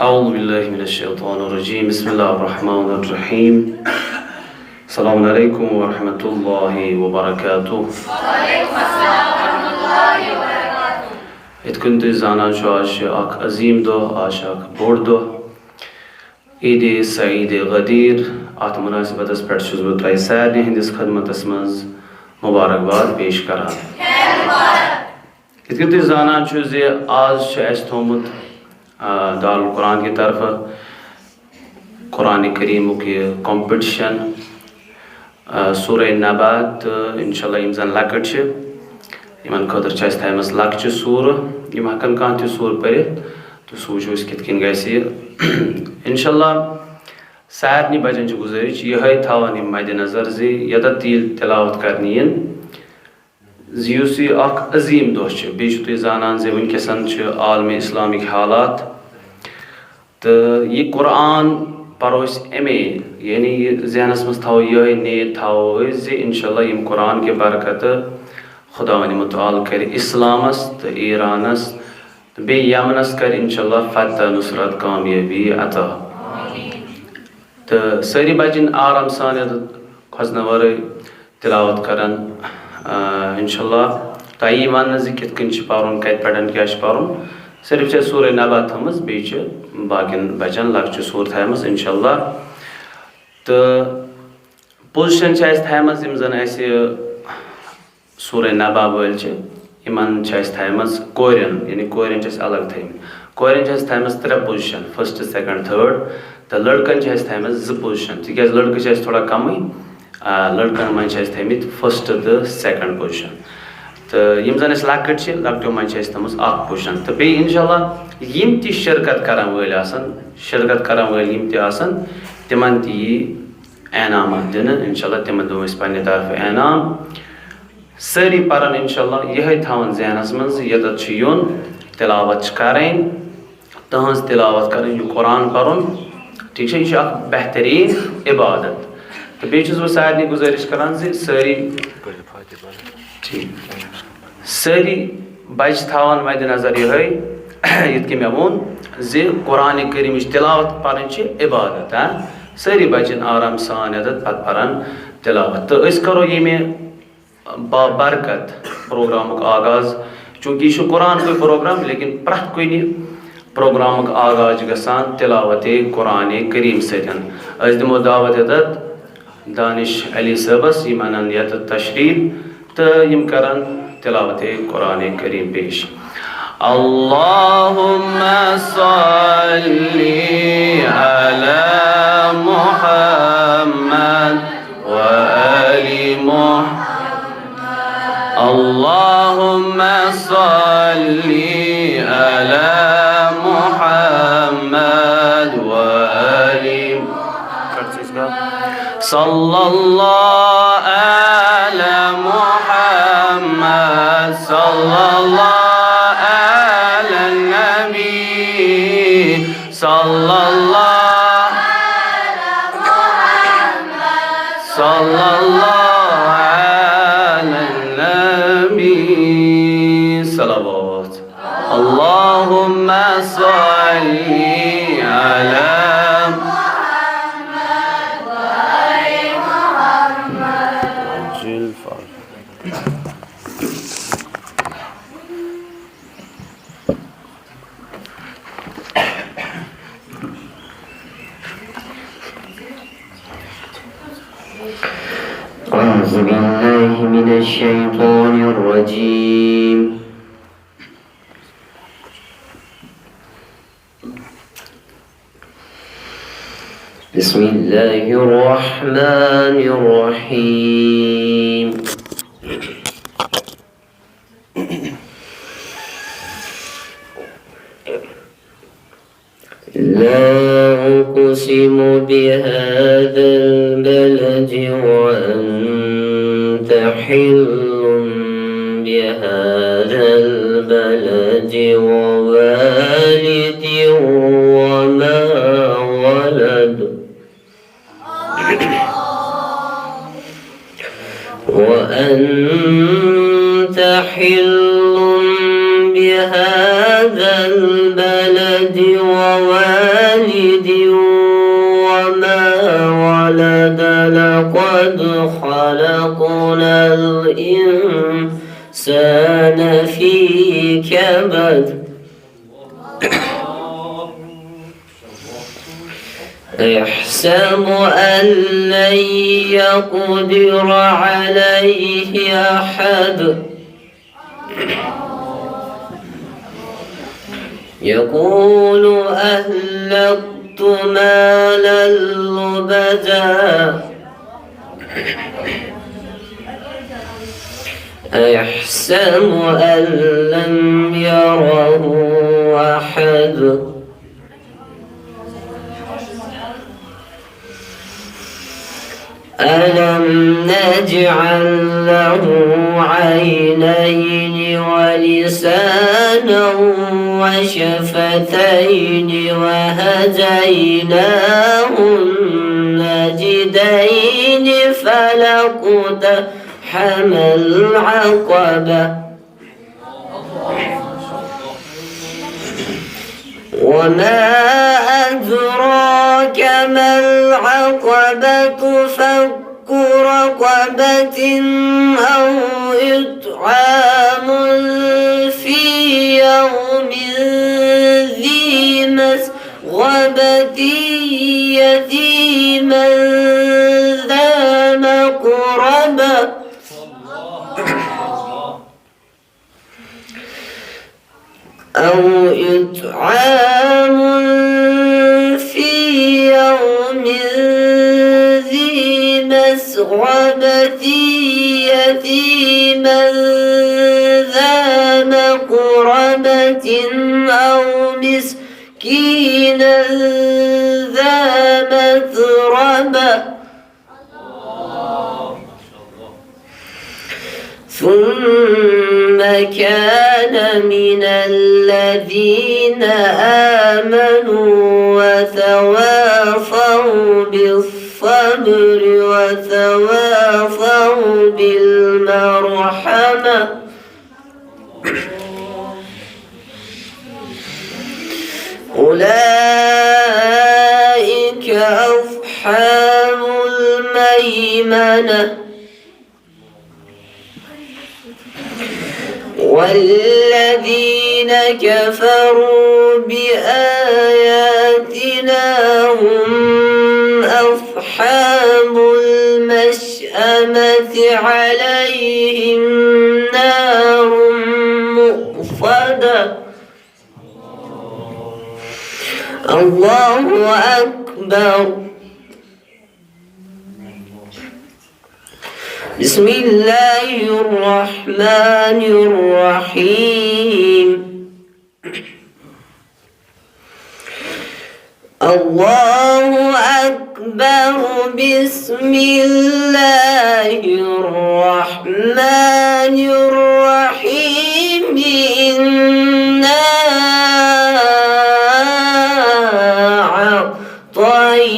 أعوذ بالله من الشيطان الرجيم بسم الله الرحمن الرحيم السلام عليكم ورحمة الله وبركاته وعليكم السلام ورحمة الله وبركاته. إتكنت زانا شو أك عظيم دو أك بور دو عيد سعيد غدير آت مناسبة اسپٹ چھُس بہٕ تۄہہِ سارنٕے ہٕنٛدِس خدمتس منٛز مُبارکباد پیش کران. یِتھ کٔنۍ تُہۍ زانان چھِو زِ آز چھُ اَسہِ تھوٚومُت دارالقرآن کی طرفہٕ قرآن کریٖمُک یہِ کمپِٹِشن سورہ نبا تہٕ اِنشاءاللہ یِم زن لۄکٕٹۍ چھِ یِمن خٲطرٕ چھِ اَسہِ تھایمژٕ لۄکچہِ سوٗرٕ یِم ہٮ۪کن کانٛہہ تہِ سوٗر پٔرِتھ تہٕ سُہ وٕچھو أسۍ کِتھ کٔنۍ گژھِ یہِ اِنشاءاللہ سارنٕے بچن چھِ گُزٲرِش یِہوٚے تھاوان یِم مدِ نظر زِ یوٚتتھ تہِ ییٚلہِ تِلاوت کرنہٕ یِن زِ یُس یہِ اکھ عظیٖم دۄہ چھُ بیٚیہِ چھِو تُہۍ زانان زِ وٕنکیٚسن چھِ عالمِ اِسلامٕکۍ حالات تہٕ یہِ قرآن پرو أسۍ اَمے یعنی یہِ ذہنس منٛز تھاوو یِہوٚے نیت تھاوو أسۍ زِ اِنشاءاللہ یِم قرآن کہِ برکتہٕ خۄداوندِ مُتعال کرِ اِسلامس تہٕ ایٖرانس تہٕ بیٚیہِ یمنس کرِ اِنشاءاللہ فتح نُصرت کامیٲبی عطا تہٕ سٲری بچن آرام سان یوٚتتھ کھۄژنہٕ ورٲے تِلاوت کرن اِنشاءاللہ تۄہہِ یی وننہٕ زِ کِتھ کٔنۍ چھُ پرُن کتہِ پٮ۪ٹھ کیٛاہ چھُ پرُن صرف چھِ سورہ نبا تھٲومٕژ بیٚیہِ چھِ باقین بچن لۄکچہِ سوٗر تھایمژٕ اِنشاءاللہ تہٕ پوزِشن چھِ اَسہِ تھایمژٕ یِم زن اَسہِ سورہ نبا وٲلۍ چھِ یِمن چھِ اَسہِ تھایمژ کورٮ۪ن یعنی کورٮ۪ن چھِ اَسہِ الگ تھٲیمٕتۍ کورٮ۪ن چھِ اَسہِ تھایمژٕ 3 پوزِشن فٔسٹ سیکنڈ تھٲڈ تہٕ لڑکن چھِ اَسہِ تھایمژٕ 2 پوزِشن تِکیٛازِ لڑکہٕ چھِ اَسہِ تھوڑا کمٕے لڑکن منٛز چھِ اَسہِ تھٲیمٕتۍ فٔسٹ تہٕ سیکنڈ پوزِشن تہٕ یِم زن اَسہِ لۄکٕٹۍ چھِ لۄکٹیو منٛز چھِ اَسہِ تھٲومٕژ 1 پوزِشن تہٕ بیٚیہِ اِنشاءاللہ یِم تہِ شرکت کرن وٲلۍ یِم تہِ آسن تِمن تہِ یی انعامات دِنہٕ اِنشاءاللہ تِمن دِمو أسۍ پننہِ طرفہٕ انعام سٲری پرن اِنشاءاللہ یِہوٚے تھاوان ذہنس منٛز زِ یوٚتتھ چھُ یُن تِلاوت چھِ کرٕنۍ تٕہنٛز تِلاوت کرٕنۍ یہِ قرآن پرُن ٹھیٖک چھا یہِ چھُ اکھ بہتریٖن عبادت تہٕ بیٚیہِ چھُس بہٕ سارنٕے گُزٲرِش کران زِ سٲری بچہِ تھاوان مدِ نظر یِہوٚے یِتھ کٔنۍ مےٚ ووٚن زِ قرآنہِ کریٖمٕچ تِلاوت پرٕنۍ چھِ عبادت سٲری بچن آرام سان یوٚتتھ پتہٕ پرن تِلاوت تہٕ أسۍ کرو ییٚمہِ بابرکت پروگرامُک آغاز چوٗنٛکہِ یہِ چھُ قرآنکُے پروگرام لیکن پرٛٮ۪تھ کُنہِ پروگرامُک آغاز چھُ گژھان تِلاوتِ قرآنِ کریٖم سۭتۍ أسۍ دِمو دعوت یوٚتتھ دانش علی صٲبس یِم انن یتتھ تشریٖف تہٕ یِم کرن تِلاوتِ قرآنِ کریٖم پیش اللہُمَّ صَلِّ عَلَى مُحَمَّدٍ وَآلِ مُحَمَّدٍ اللہُمَّ صَلِّ عَلَى مُحَمَّدٍ وَآلِ مُحَمَّدٍ صلی اللہ علی محمد صلی اللہ علی النبی صلی اللہ علی محمد صلی اللہ علی النبی صلوات اللہم صلی علی أعوذ بالله من الشيطان الرجيم بسم الله الرحمن الرحيم لا أقسم بهذا البلد وأنت حل بهذا البلد ووالد وما ولد وأنت حل بهذا البلد ووالد كبد يحسب أن لن يقدر عليه أحد يقول أهلكت مالا لبدا أيحسب أن لم يره أحد ألم نجعل له عينين ولسانا وشفتين وهديناه النجدين فلاقتحم العقبة وما أدراك ما العقبة فك رقبة أو إطعام في يوم ذي مسغبة يتيما ذا مقربة أو إطعام في يوم ذي مسغبة يتيما ذا مقربة أو مسكينا ذا متربة ثم كان من الذين آمنوا وتواصوا بالصبر وتواصوا بالمرحمة أولئك أصحاب الميمنة والذين كفروا بآياتنا هم أصحاب المشأمة عليهم نار مؤصدة الله أكبر بسم الله الرحمن الرحيم الله أكبر بسم الله الرحمن الرحيم إنا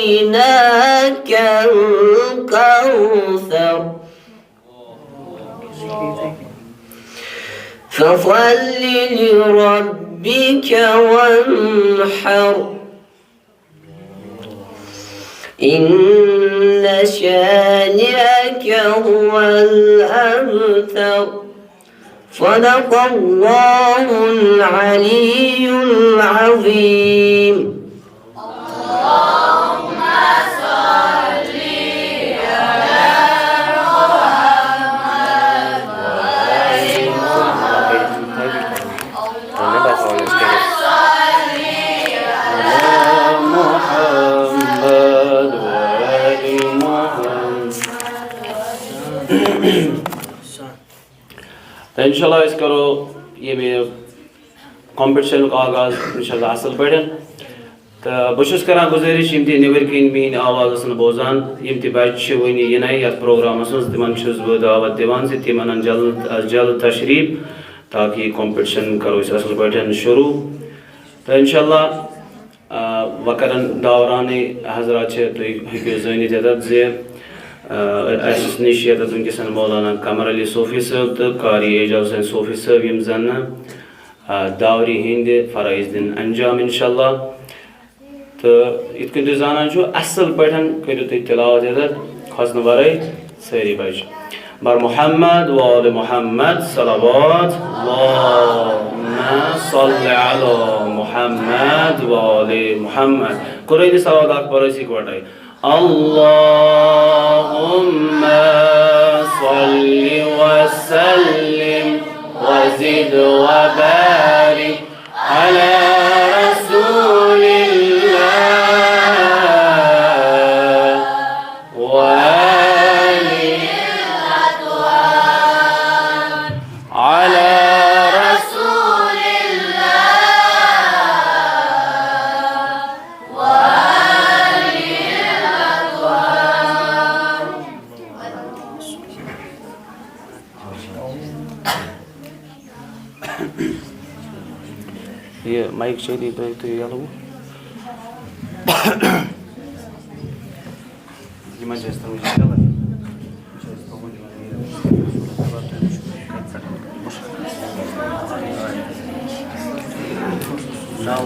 أعطيناك الكوثر فصل لربك وانحر إن شانئك هو الأبتر صدق الله العلي العظيم اللهم صل على محمد وآل محمد اللهم صل على محمد وآل محمد इंशाल्लाह इस करो ये मेरे कंपटीशन का आगाज इंशाल्लाह असल पढ़ें तो बहुत करा गुजारिश यम नबर कन मीन आवाज बोजान यम बच्चे वन इन ये प्रोग्रामस मज तिमन बह दावत दिवान तिम अन जल्द तशरीफ ताकि कंपटीशन करो असल पे शुरू तो इंशाल्लाह वकरन दौरान हजरात हूँ जानित ये निश वनकस मौलाना कमर अली सोफी साहब तो कारी एजाज हुसैन सोफी साहब यम जन दावरी हिंद फराइज दिन अंजाम इंशाल्लाह तो इत तुम जाना असल पे करो तुम तिलावत खसन वराई सारी बच बर मोहम्मद वाल मोहम्मद सलावत صل على محمد وآل محمد. قرآن صلوات أكبر سيكواتاي. اللهم صل وسلم وزد وبارك على رسول الله وآله على رسول ये माइक चाहिए तो ये लो gimana చేస్తాం now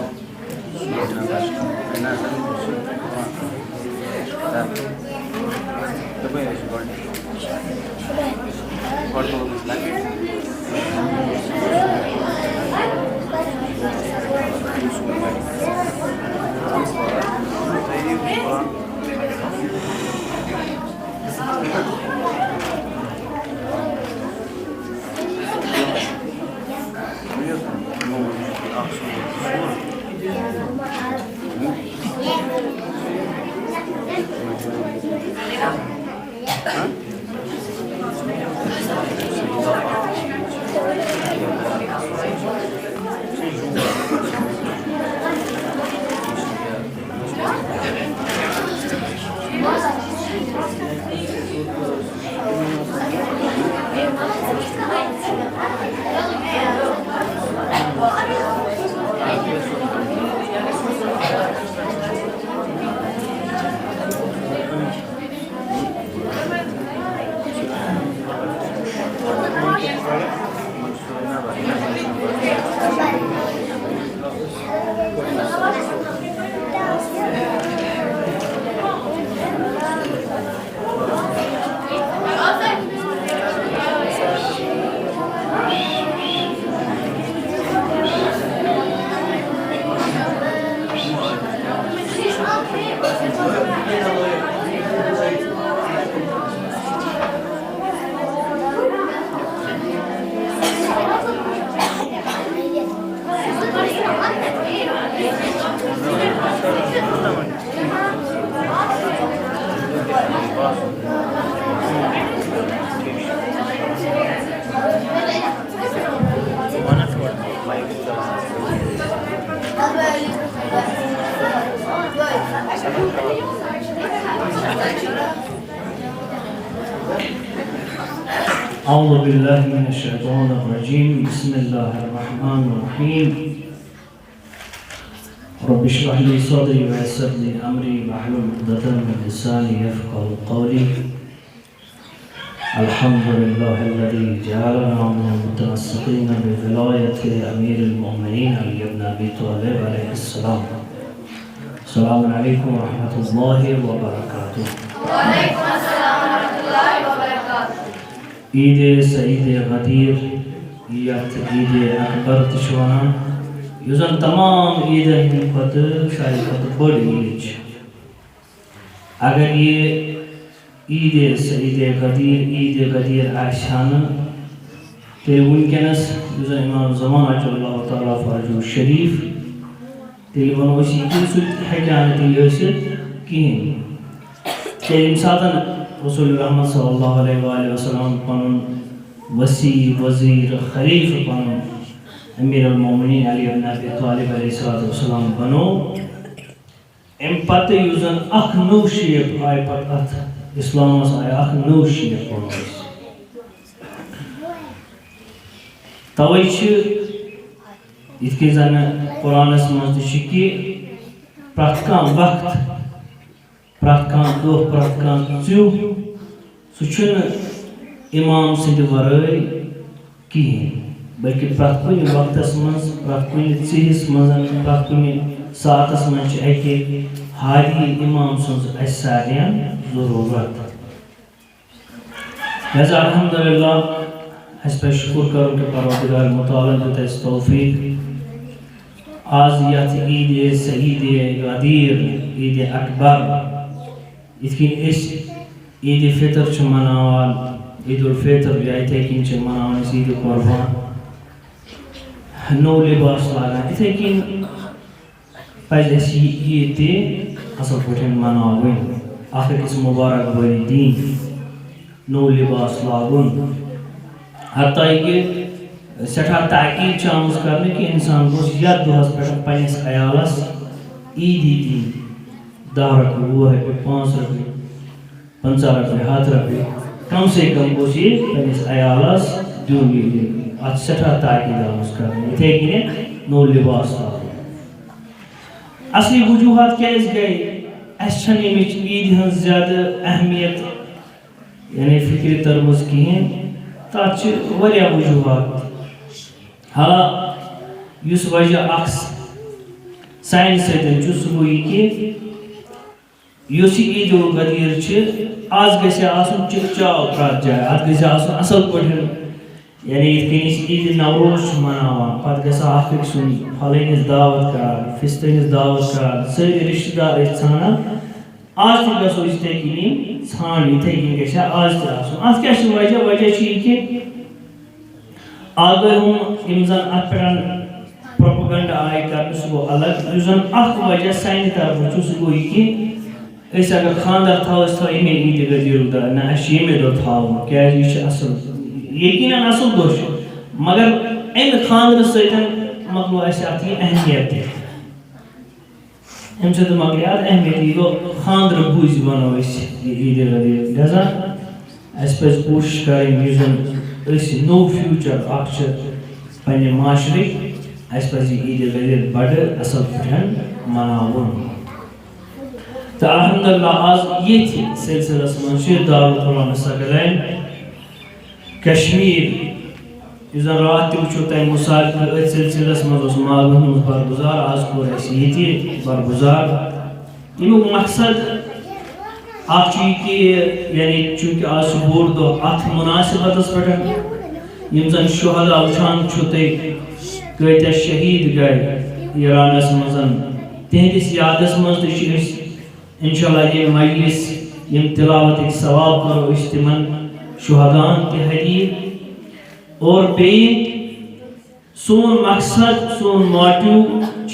أعوذ بالله من الشيطان الرجيم. بسم الله الرحمن الرحيم. رب اشرح لي صدري ويسر لي أمري واحلل عقدة من لساني يفقهوا قولي. الحمد لله الذي جعلنا من المتمسكين بولاية أمير المؤمنين علي بن أبي طالب عليه السلام. السلام عليكم ورحمة الله وبركاته. وعليكم السلام ورحمة الله وبركاته. ईद सईद गदीर या ईद अकबर तशवाना युजन तमाम ईद हिंद पत शायद पत बड़ी ईद अगर ये ईद सईद गदीर आशान ते उनकेनस युजन इमाम ज़मान अल्लाह ताला फरजु शरीफ ते वनोसी किसुत हजानती योसित कीन ते इंसातन रसूल रहमत सल्लल्लाहु अलैहि वसल्लम पनुन वसी वजीर खलीफ पनुन अमीर अल-मोमिनीन अली इब्न अबी तालिब अलैहिस्सलाम बनो एम पते युजन अख नो शेप आय पत अथ इस्लामस आय अख नो शेप बनो तवै छ इतके जन कुरानस मज शिकी प्रथका वक्त प्रथकान दो प्रथकान चु सुचन इमाम सिंध वराई की बल्कि प्रथकुन वक्तस मज प्रथकुन चीज मज प्रथकुन सातस मज एके हादी इमाम सुंज असारियन जरूरत लिहाजा अल्हम्दुलिल्लाह इस पर शुक्र करूं कि परवरदिगार मुताला देता है तौफीक आज यथ ईद सईद गदीर ईद अकबर इतकिन ईद फितर मनावान ईद उल फितर इथे किन मनावान ईद कुर्बान नो लिबास लागान इथे किन पज ईद असल पठन मनावन अखिस मुबारक बरी दीन नो लिबास लागुन हत्ता कि सठा ताकीद आमज करने कि इंसान गोस यथ दोहस पे पन्निस अयालस ईद दी 10 रपये 20 रपये 5 रपये 50 रपये 7 रपये कम से कम गोस ये पन्निस अयालस दून अत सठा ताकीद आमज करने इथे कि नो लिबास लागुन असली वजूहात क्या गए ईद हज ज्यादा अहमियत यानी फिक्र तरमुज कहें तथ वजूहात हाला युस वजह सान सह कि ईद उल गदीर आज गसन चिकचाव प्रत जाए अत असल पे यानी ईद नवरोज मनावान पे फलनिस दावत करान फिस्तनिस दावत करान सारे रिश्तेदार ानान आज तसो इथे छान इथे आज अत क्या वजह कि आगे हम अत पे प्रोपेगेंडा आय कर सह गो अलग वजह सान तरफ सह गो कि अगर खानदार थो ईद गदीर दह ना ये दो थो क्या असल यकीनन असल दो मगर अम खानदर सको अहमियत अम मकल अहमियत यह गो खानदर बुझ बनो ईद गदीर लिहाजा पे कोशिश करें नो फ्यूचर पे माशरे पे ईद गदीर बड़ असल पे मनावन तो अल्हम्दुलिल्लाह आज ये सिलसिलस मं दारुल कुरान सकलैन कश्मीर रात वो तह मिसाल सिलसिलस मज मालूम बरगुजार आज कोर ये बरगुजार अमुक मकसद कि यानी चूंकि आज बोड़ दो अत मुनासिबत पे यम शुहदा वुचान कत शहीद गए ईरानस मज तिहदिस यादस मज इंशाअल्लाह ये मजलिस यम तिलावत सवाब करो तिमन शुहदान तहरीर और बे सोन मकसद सोन मोटिव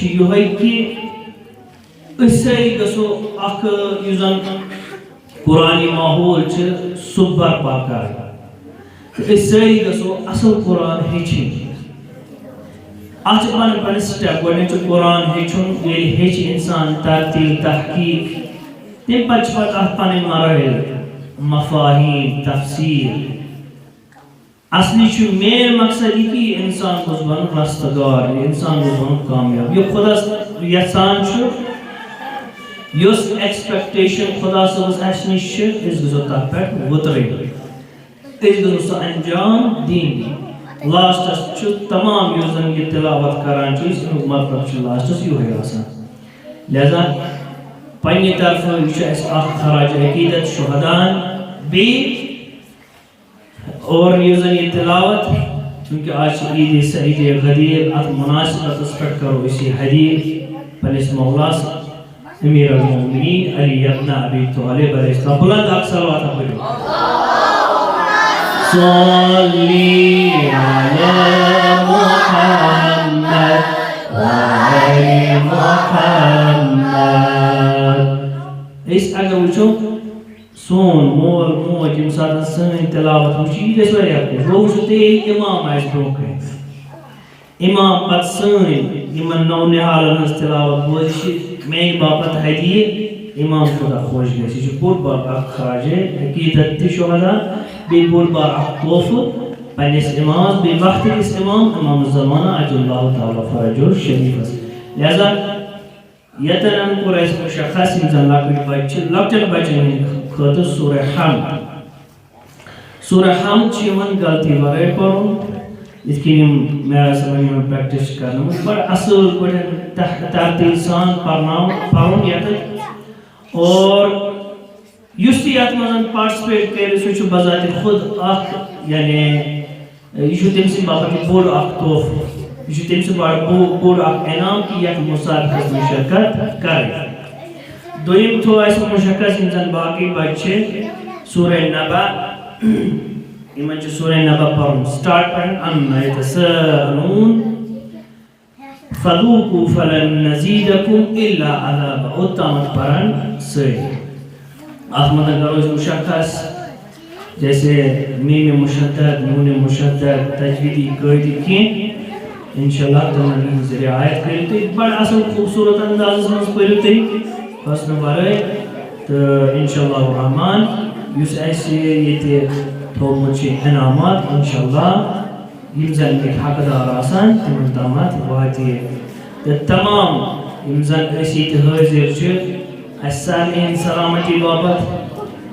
यह कि गो कुरानी माहौल सह बर्पा कर गो असल कुरान हेचन पन स्टेप गो कुरान हेचुन इंसान तरतील तहकीक तम पे पन मराहिल मफाहीम तफसीर असली मेन मकसद यह कि इंसान गोस बन रस्तगार इंसान गोस बन कामयाब यह खुदा यसान एक्सपेक्टेशन खुदा सबस नश गो तथ पे वुतर गो अंजाम दिन लास्टस तमाम यह तिलावत करान मतलब लास्टस यह लिहाजा पन्ने तरफ खराज अकीदत शुहदान बे और ये तिलावत चूँकि आज ईद सईद गदीर अत मुनासिबत पे करो इसी हदीर पनिस मौलास अमीर अल-मोमिनीन अली इब्न अबी तालिब अलैहिस्सलाम बुलंद सलवात पढ़ो सल्ली अला मुहम्मद व अली मुहम्मद इस अगर वुचो सोन मोल मोज यम सात सन तिलावत वह इमाम ब्रोह इमाम पे सन नौ निहाल तिलावत बोज मे बापत हदीर इमाम खुदा खुश गई बोड़ बार खराज अकीदत शुहदा बे बोड़ बार तोहफ पन्निस इमाम बे वक्त किस इमाम ज़माना अजल्लाहु ताला फरजुल शरीफस लिहाजा यतन कोर मुशखस लकटन बचन खतर सूरह हमद गलती वरे पढ़ मेरा समझ में प्रैक्टिस कर बड़ असल पे तरतीब सान पढ़ और यत मज पार्टिसिपेट कर सह बजात खुद यानी यह तम सद बापत बोड़ तोहफ ये तम से बोड़ इनाम कि यह मुसाबक़स में शिरकत करे दोयम थो ऐसे मुशक्कस इंसान बाकी बच्चे सूरह नबा इमन सूरह नबा पढ़न स्टार्ट पढ़न अम्मा यतसाअलून फदूकू फलन नज़ीदकुम इल्ला अज़ाब उत्तमत पढ़न से आत्मा करो मुशक्कस जैसे मीम मुशद्दद नून मुशद्दद तजवीदी कायदे की इंशाल्लाह तमन्ना जरिए आयत करें तो बड़ा असल खूबसूरत अंदाज में पढ़ते हसन बराए तो इंशाल्लाह रहमान युस ऐसे ये थोमुचे इनामात इंशाल्लाह यमजन के हकदार आसान तमन्नात वाती तो तमाम यमजन ऐसी हाजिर छ अस्सामीन सलामती बाबत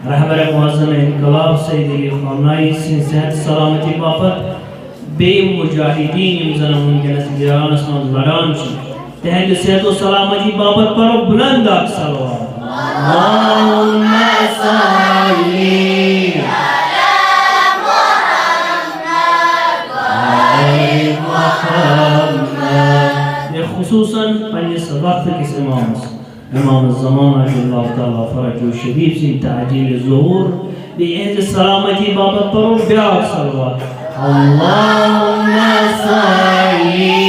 रहबर मुअज़्ज़म इनकलाब सैयद अली ख़ामनाई सिंह सेहत सलामती बाबत बे मुजाहिदीन यमजन उनके ईरान में लड़ान छ तहद सेहत व सलामती बाबत पढ़ो बुलंद सलवात अल्लाहुम्मा सल्ली खुसूसन पंहिंजे वक्त किस इमाम ज़मान अल्लाह ताला फरज शरीफ से ताजील ज़ुहूर बेअहद सलामती बाबत पढ़ो ब्याह सलवात अल्लाहुम्मा सल्ली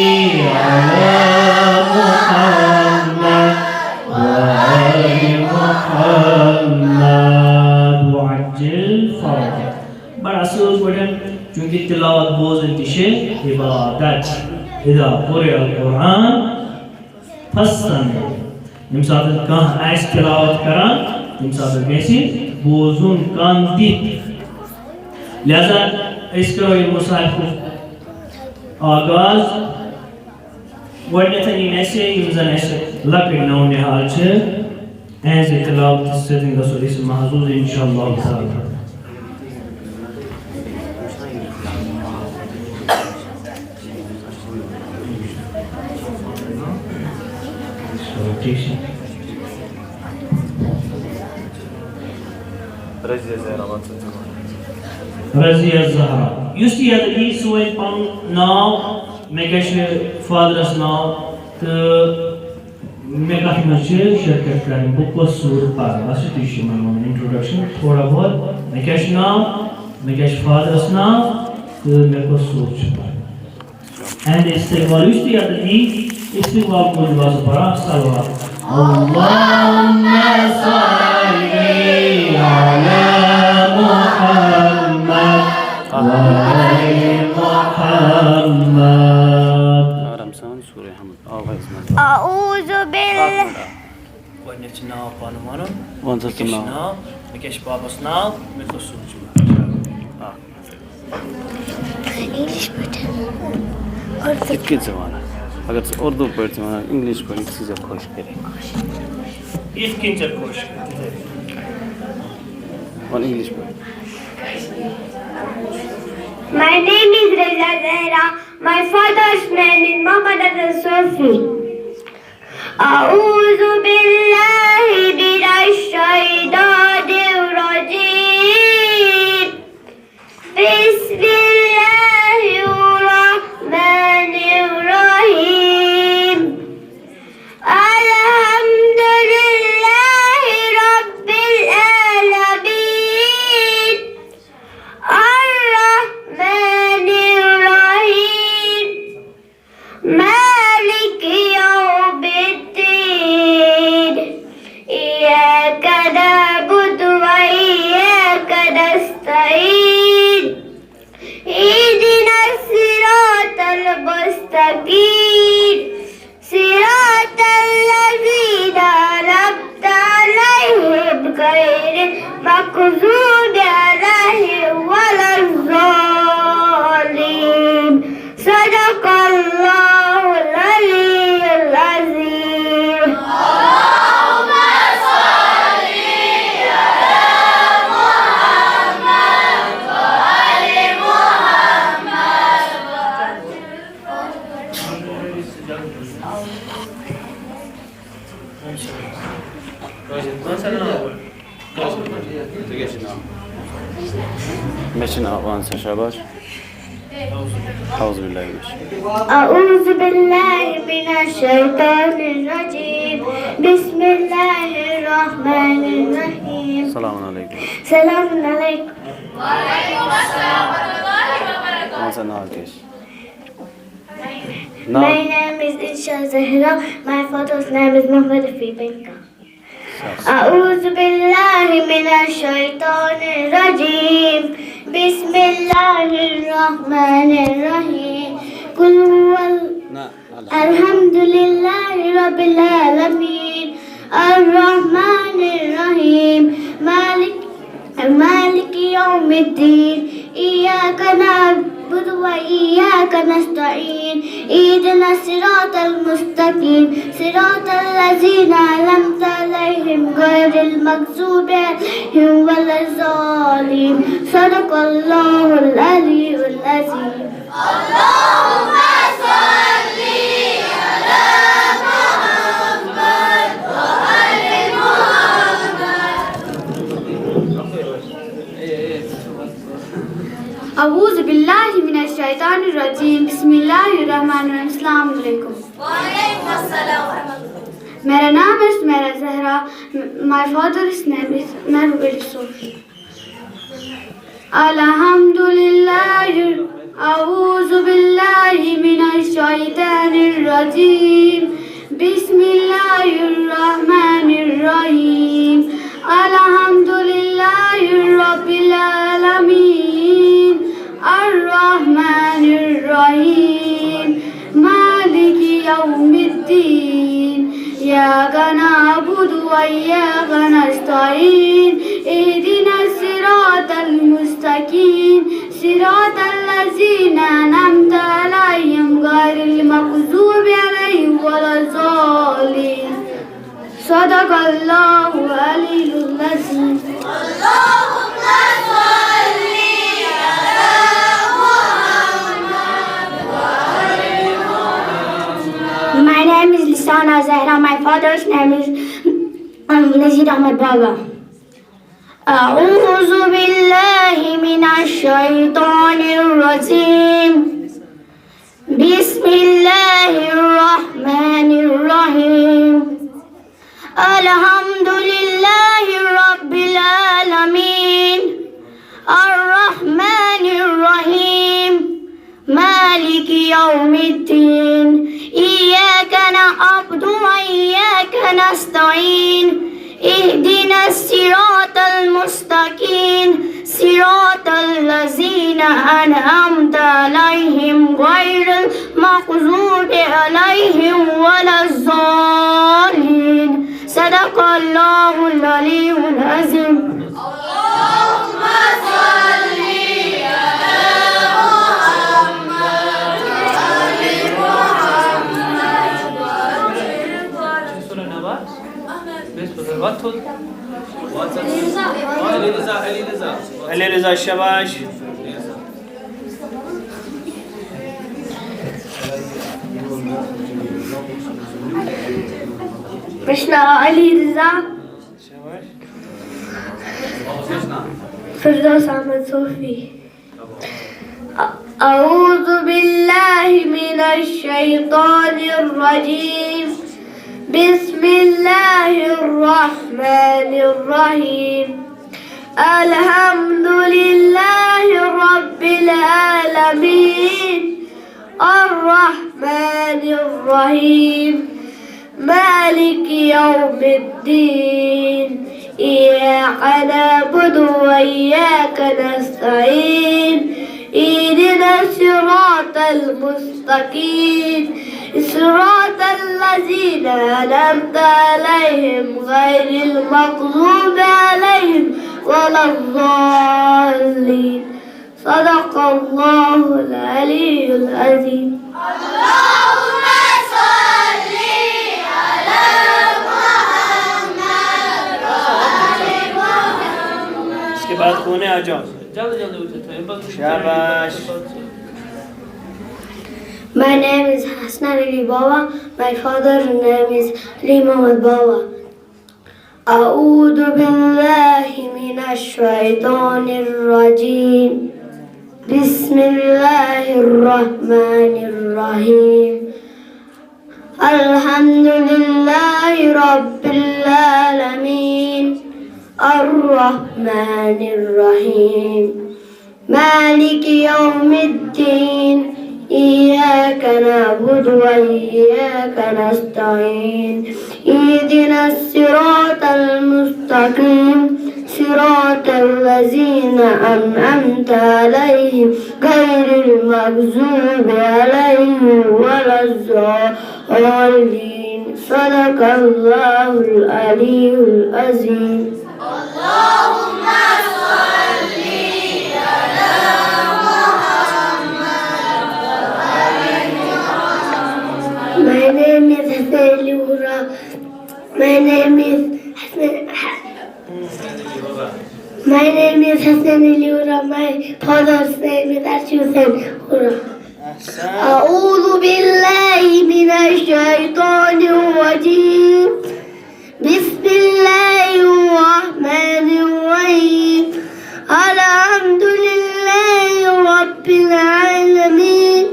अला मुहम्मद व आलि मुहम्मद वअज्जिल फरज बड़ा सोच बड़न चूंकि तिलावत बोझन तिशे इबादत इदा कुरिअ अल-कुरान फस्तमिउ यम साथ कह आयस तिलावत करान यम साथ कैसे बोझुन कान दित लिहाजा इस करो ये मुसाहिफ आगाज वडने ऐसे यमजन ऐसे लकड़ नौ निहाल छ ऐसे तिलावत से दिन का इस महजूज इंशाअल्लाह ताला Razia Zahra. Just the other day, so I found now, make a father's now, the Megahimachil Shirkat book was Sur Par, Vasitushim, introduction, for a word, make a now, make a father's now, the Mekosur. And it's the Valush the other day, it's the Walmud was Barak Salwa. Allahumma salli ala Muhammad wa ali Muhammad. Ramsan Surah Hamd. A'udhu billahi. When it's now upon one, Once it's now. Mikesh Baba's now, Mekosur. English button. किस ज़माना अगर उर्दू पढ़ते हैं इंग्लिश पढ़ने की चीज़ें खुश करें If kincher खुश और इंग्लिश पढ़ My name is Reza Zahra. My father's name is Muhammad Abdul Sofi. A'udhu billahi minash shaitanir rajim. Bismillahirrahmanirrahim. Alhamdulillahi Rabbil Alamin. Ar-Rahmanir-Rahim. Malik Yawmiddin. Iyyaka na'budu wa iyyaka nasta'in. Ihdina as-siratal mustaqim. Siratal ladzina an'amta alayhim ghayril maghdubi alayhim waladdallin. Sadaqallahul aliyyul azim. Allahumma salli ala Muhammad wa ali Muhammad. ماشي نعم شباب أعوذ بالله من الشيطان. أعوذ بالله من الشيطان الرجيم. بسم الله الرحمن الرحيم. السلام عليكم. سلام عليكم. What's an artist? My name is Isha Zahra. My father's name is Muhammad Afi Benka. أعوذ بالله من الشيطان الرجيم. بسم الله الرحمن الرحيم. قل هو الحمد لله رب العالمين الرحمن الرحيم مالك يوم الدين إياك نعبد وإياك نستعين اهدنا الصراط المستقيم صراط الذين أنعمت عليهم غير المغضوب عليهم ولا الضالين. صدق الله العلي العظيم. اللهم صل على محمد وآل محمد. أعوذ بالله من الشيطان الرجيم. بسم الله الرحمن الرحيم. السلام عليكم. وعليكم السلام ورحمة الله. मेरा नाम है सुमेरा Zahra. My father's name is Merwil Sofi. Alhamdulillah. أعوذ بالله من الشيطان الرجيم. بسم الله الرحمن الرحيم. الحمد لله رب العالمين الرحمن الرحيم مالك يوم الدين إياك نعبد وإياك نستعين اهدنا الصراط المستقيم صراط الذين أنعمت عليهم غير المغضوب عليهم ولا الضالين. صدق الله العلي العظيم. اللهم صل على محمد وآل محمد. My name is Lisana Zahra. My father's name is Nazir Ahmed Baba. أعوذ بالله من الشيطان الرجيم. بسم الله الرحمن الرحيم. الحمد لله رب العالمين الرحمن الرحيم مالك يوم الدين إياك نعبد وإياك نستعين اهدنا الصراط المستقيم صراط الذين أنعمت عليهم غير المغضوب عليهم ولا الضالين. صدق الله العلي العظيم. اللهم صل على محمد وآل محمد. Ali Reza Shabash. Krishna Ali Reza. Firdaus Ahmed Sofi. أعوذ بالله من الشيطان الرجيم. بسم الله الرحمن الرحيم. الحمد لله رب العالمين الرحمن الرحيم مالك يوم الدين إياك نعبد وإياك نستعين اهدنا الصراط المستقيم صراط الذين أنعمت عليهم غير المغضوب عليهم ولا الضالين. صدق الله العلي العظيم. اللهم صل على محمد وآل محمد. इसके बाद कौन है? आ जाओ. शाबाश. My name is Hassan Ali Baba. My father's name is Ali Muhammad Baba. أعوذ بالله من الشيطان الرجيم. بسم الله الرحمن الرحيم الحمد لله رب العالمين الرحمن الرحيم مالك يوم الدين إياك نعبد وإياك نستعين اهدنا الصراط المستقيم صراط الذين أنعمت عليهم غير المغضوب عليهم ولا الضالين صدق الله العلي العظيم. اللهم صل على My name is Hassan Liura. My name is Hassan Liura. My father's name is Ashusen Liura. أعوذ بالله من الشيطان الرجيم بسم الله الرحمن الرحيم الحمد لله رب العالمين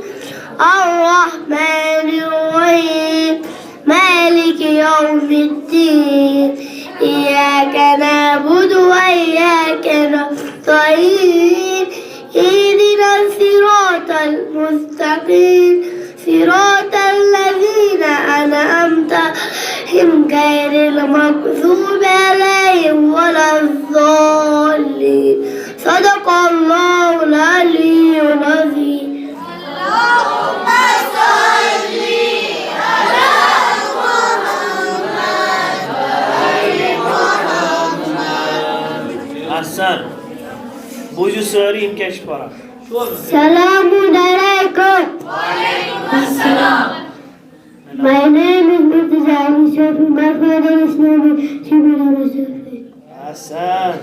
الرحمن الرحيم مالك يوم الدين إياك نعبد وإياك نستعين اهدنا الصراط المستقيم صراط الذين أنعمت عليهم غير المغضوب عليهم ولا الضالين صدق الله العلي العظيم. اللهم صل على محمد. Hasan. Buju Sarim Keshpara. Salaam alaikum. Waalaikumsalam. My name is Mutazali Shafi. My father's name is Shibirama Shafi. Hasan.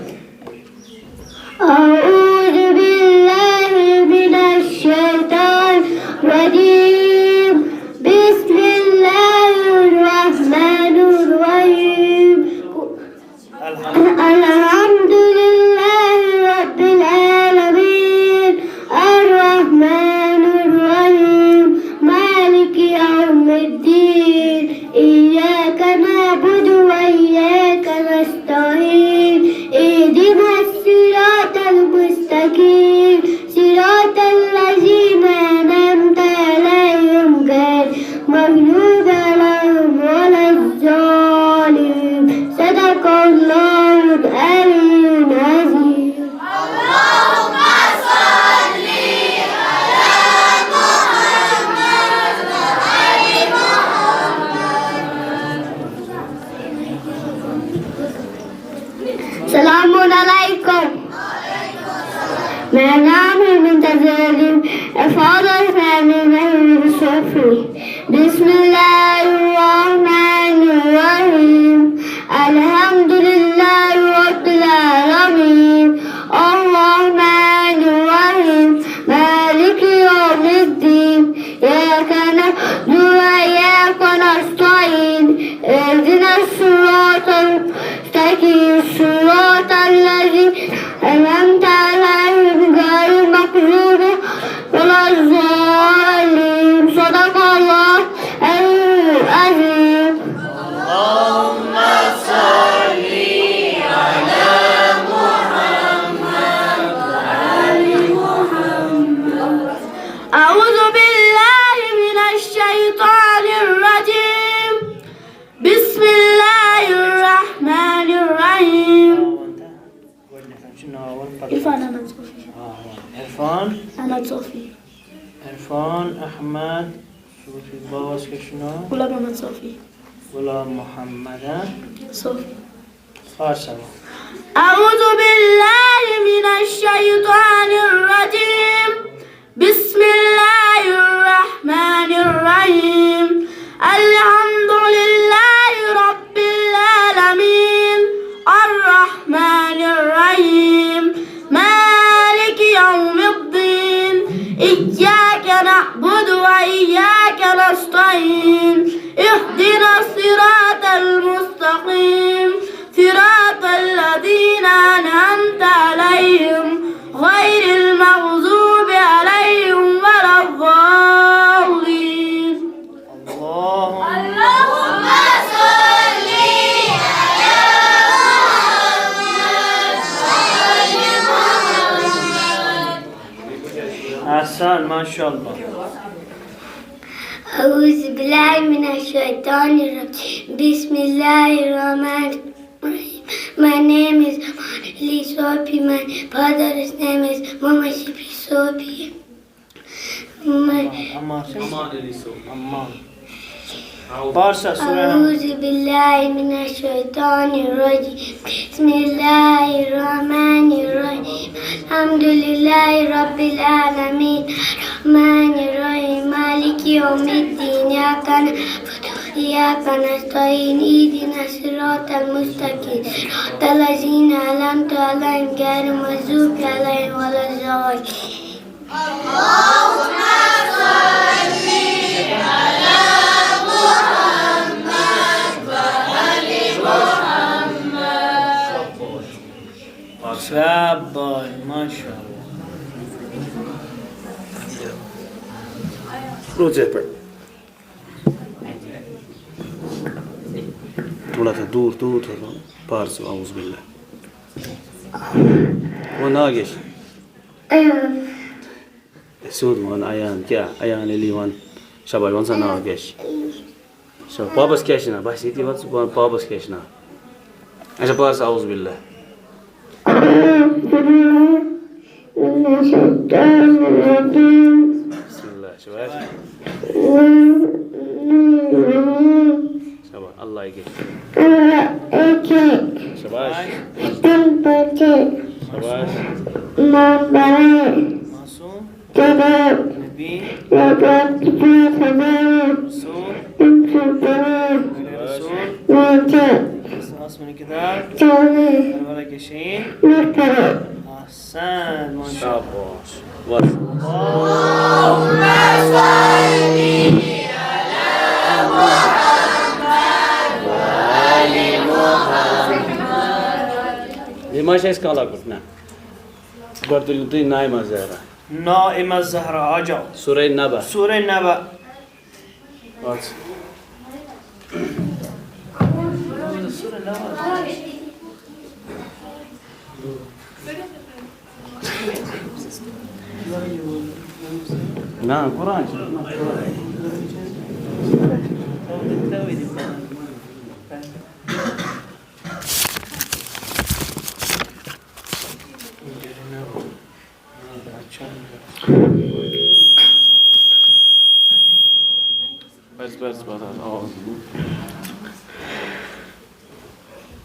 أعوذ بالله من الشيطان الرجيم بسم الله الرحمن الرحيم الحمد لله رب العالمين الرحمن الرحيم مالك يوم الدين إياك نعبد وإياك نستعين اهدنا الصراط المستقيم صراط الذين أنعمت عليهم غير المغضوب عليهم ولا الضالين صدق الله العلي العظيم. اللهم صل على محمد وآل محمد. سلام عليكم. My name is Muntazalim. A father's name is Shafi. Bismillahirrahmanirrahim. Alhamdulillah Rabbil Alameen. Ar-Rahmanir-Rahim. Maliki Yawmiddin. Iyyaka na'budu wa iyyaka nasta'in. Ihdina as-siratal mustaqim. Siratal ladzina أنعمت عليهم غير المغضوب ولا الضالين صدق الله العظيم. اللهم صل على محمد وآل محمد. أعوذ بالله من الشيطان الرجيم بسم الله الرحمن الرحيم. إرفان أحمد صوفي. أحمد صوفي. عرفان أحمد صوفي باوس كشنو؟ غلام أحمد صوفي. غلام محمد صوفي. خاشم. أعوذ بالله من الشيطان الرجيم بسم الله الرحمن الرحيم الحمد لله رب العالمين الرحمن الرحيم مالك يوم الدين إياك نعبد وإياك نستعين اهدنا الصراط المستقيم صراط الذين أنعمت عليهم غير المغضوب اللهم صل على محمد. احسن ما شاء الله. أعوذ بالله من الشيطان الرجيم. بسم الله الرحمن الرحيم. My name is Aman Sopi. My father's name is Mama Shipi Sopi. أعوذ بالله من الشيطان الرجيم. بسم الله الرحمن الرحيم. الحمد لله رب العالمين الرحمن الرحيم مالك يوم الدين إياك نعبد وإياك نستعين اهدنا الصراط المستقيم صراط الذين أنعمت عليهم غير المغضوب عليهم ولا الضالين. اللهم صل على محمد وآل محمد. شاباش ما شاء الله. थोड़ा सा दूर दूर थोड़ा पार से आउज़ बिल्लाह वो नागिश سود وان عيان كيا عيان اللي وان شباب وان سنا ناقش شو بابس كيشنا بس يدي وان بابس كيشنا ايش بارس اعوذ بالله بسم الله شباب شباب الله يجيك شباب شباب نبي اسم الكتاب الملكشين. احسن ما شاء الله. اللهم صل على محمد وآل محمد. لما شيء اسكالا قلنا قلت لي نايمة زهرة نائمة الزهراء. اجاو سورة النبأ. سورة النبأ. نعم قرآن. بس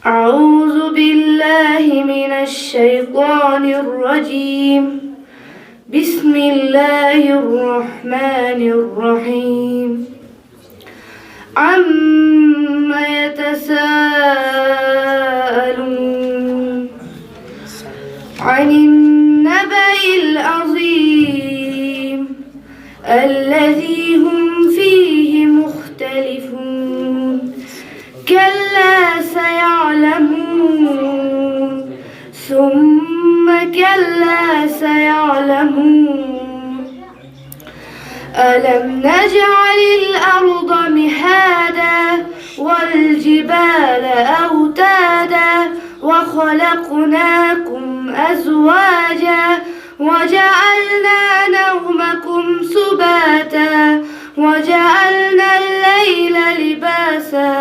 أعوذ بالله من الشيطان الرجيم. بسم الله الرحمن الرحيم. عما يتساءلون عن النبأ العظيم الذي هم فيه مختلفون. كلا سيعلمون ثم كلا سيعلمون. ألم نجعل الأرض مهادا والجبال أوتادا وخلقناكم أزواجا وجعلنا نومكم سباتا وجعلنا الليل لباسا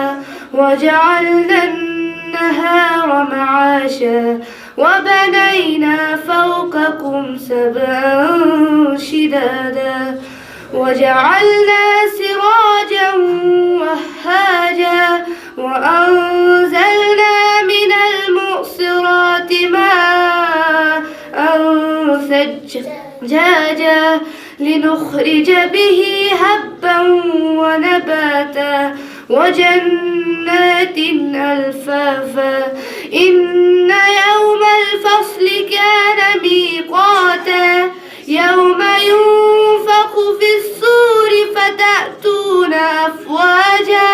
وجعلنا النهار معاشا وبنينا فوقكم سبعا شدادا وجعلنا سراجا وهاجا وأنزلنا من المعصرات ماء ثجاجا لنخرج به هبا ونباتا وجنات ألفافا. إن يوم الفصل كان ميقاتا يوم ينفخ في الصور فتأتون أفواجا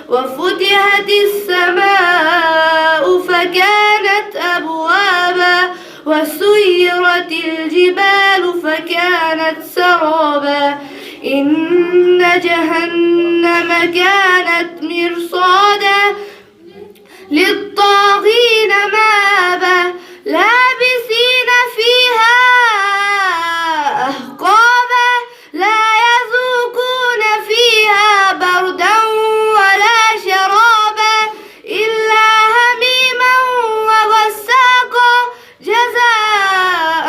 وفتحت السماء فكانت أبوابا وسيرت الجبال فكانت سرابا. إن جهنم كانت مرصادا للطاغين مآبا لابسين فيها أحقابا لا يذوقون فيها بردا ولا شرابا إلا هميما وغساقا جزاء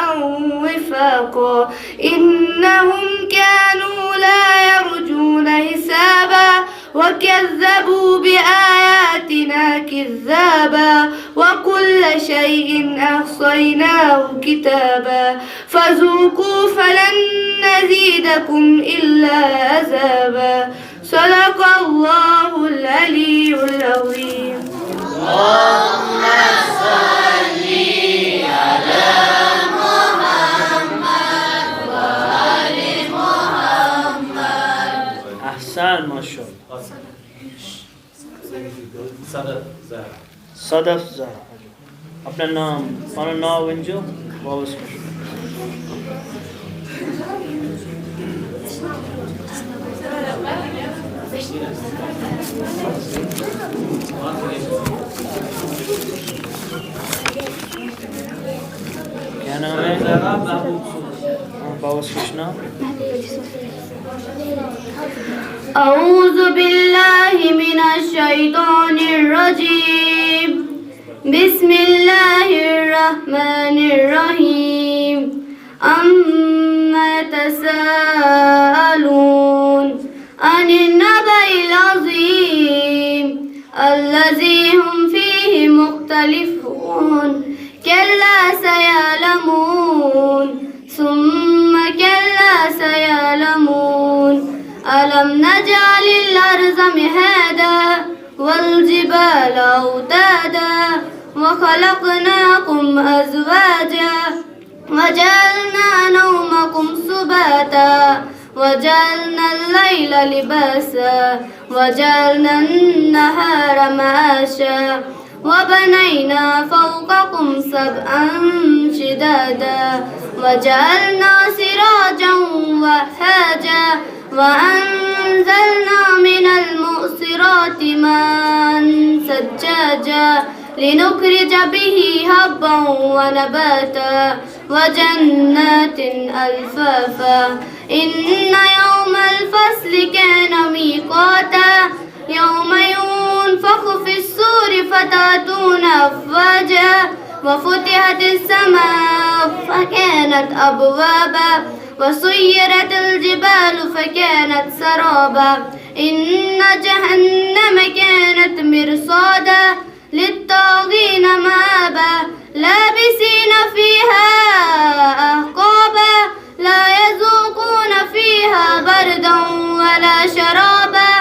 وفاقا إنهم كانوا لا يرجون حسابا وكذبوا بآياتنا كذابا وكل شيء أحصيناه كتابا فذوقوا فلن نزيدكم إلا عذابا صدق الله العلي العظيم. اللهم صل على محمد وآل محمد. احسن ماشاءالله. صدف زهرا. अपना नाम वंजो वापस क्या नाम है वापस कृष्णा أعوذ بالله من الشيطان الرجيم بسم الله الرحمن الرحيم أما يتساءلون عن النبأ العظيم الذي هم فيه مختلفون كلا سيعلمون ثم كلا سيعلمون ألم نجعل الأرض مهادا والجبال أوتادا وخلقناكم أزواجا وجعلنا نومكم سباتا وجعلنا الليل لباسا وجعلنا النهار معاشا وبنينا فوقكم سبعا شدادا وجعلنا سراجا وهاجا وأنزلنا من المؤصرات ماء ثجاجا لنخرج به حبا ونباتا وجنات ألفافا إن يوم الفصل كان ميقاتا يوم ينفخ في الصور فتأتون أفواجا وفتحت السماء فكانت أبوابا وسيرت الجبال فكانت سرابا إن جهنم كانت مرصادا للطاغين مآبا لابسين فيها أحقابا لا يذوقون فيها بردا ولا شرابا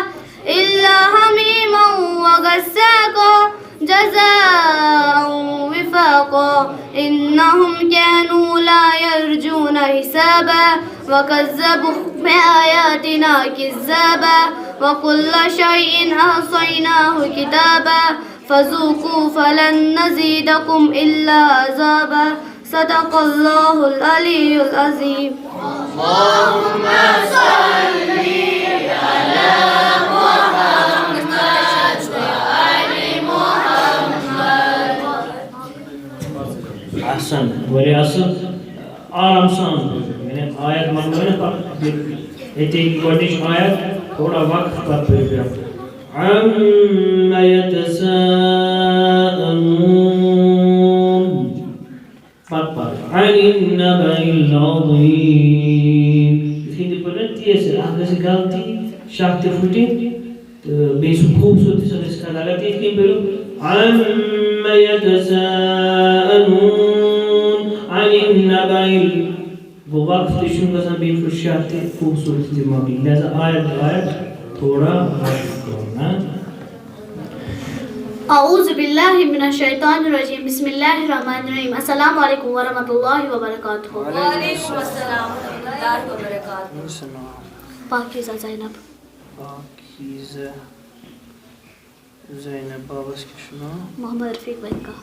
إلا حميما وغساقا جزاء وفاقا إنهم كانوا لا يرجون حسابا وكذبوا بآياتنا كذابا وكل شيء أحصيناه كتابا فذوقوا فلن نزيدكم إلا عذابا صدق الله العلي العظيم. اللهم صل على محمد وآل محمد. احسن ورياسة آرام سان मैंने आयत मालूम पर इतने कोडिश आयत थोड़ा वक्त पर पढ़िए عما يتساءلون عن النبأ العظيم इतनी पढ़ती है सर आगे से गलती शाक्ति फुटी बेसुध खूबसूरती से इसका गलती इतनी पढ़ो عما يتساءلون عن النبأ वो वक्त शुरू का सभी खुशियाती खूबसूरती दिमागी लिहाजा आयत थोड़ा करना أعوذ بالله من الشيطان الرجيم بسم الله الرحمن الرحيم السلام عليكم ورحمة الله وبركاته. وعليكم السلام ورحمة الله وبركاته. पाकिज़ा ज़ैनब. पाकिज़ा ज़ैनब बाबस के शुना मोहम्मद रफीक भाई का.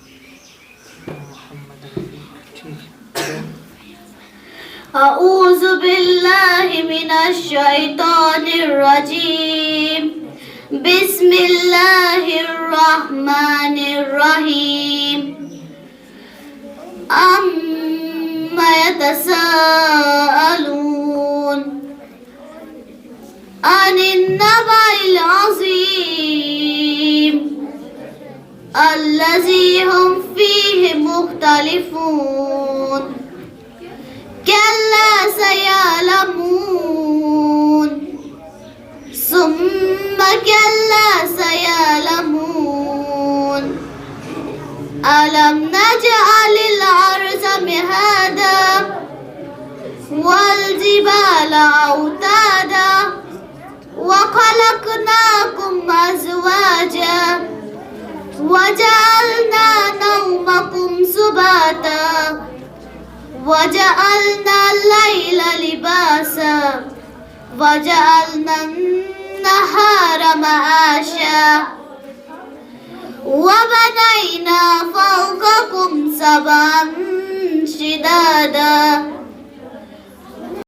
मोहम्मद रफीक ठीक है. أعوذ بالله من الشيطان الرجيم بسم الله الرحمن الرحيم أما يتساءلون عن النبأ العظيم الذي هم فيه مختلفون كلا سيعلمون ثم كلا سيعلمون ألم نجعل الأرض مهادا والجبال أوتادا وخلقناكم أزواجا وجعلنا نومكم سباتا وجعلنا الليل لباسا وجعلنا النهار معاشا وبنينا فوقكم سبعا شدادا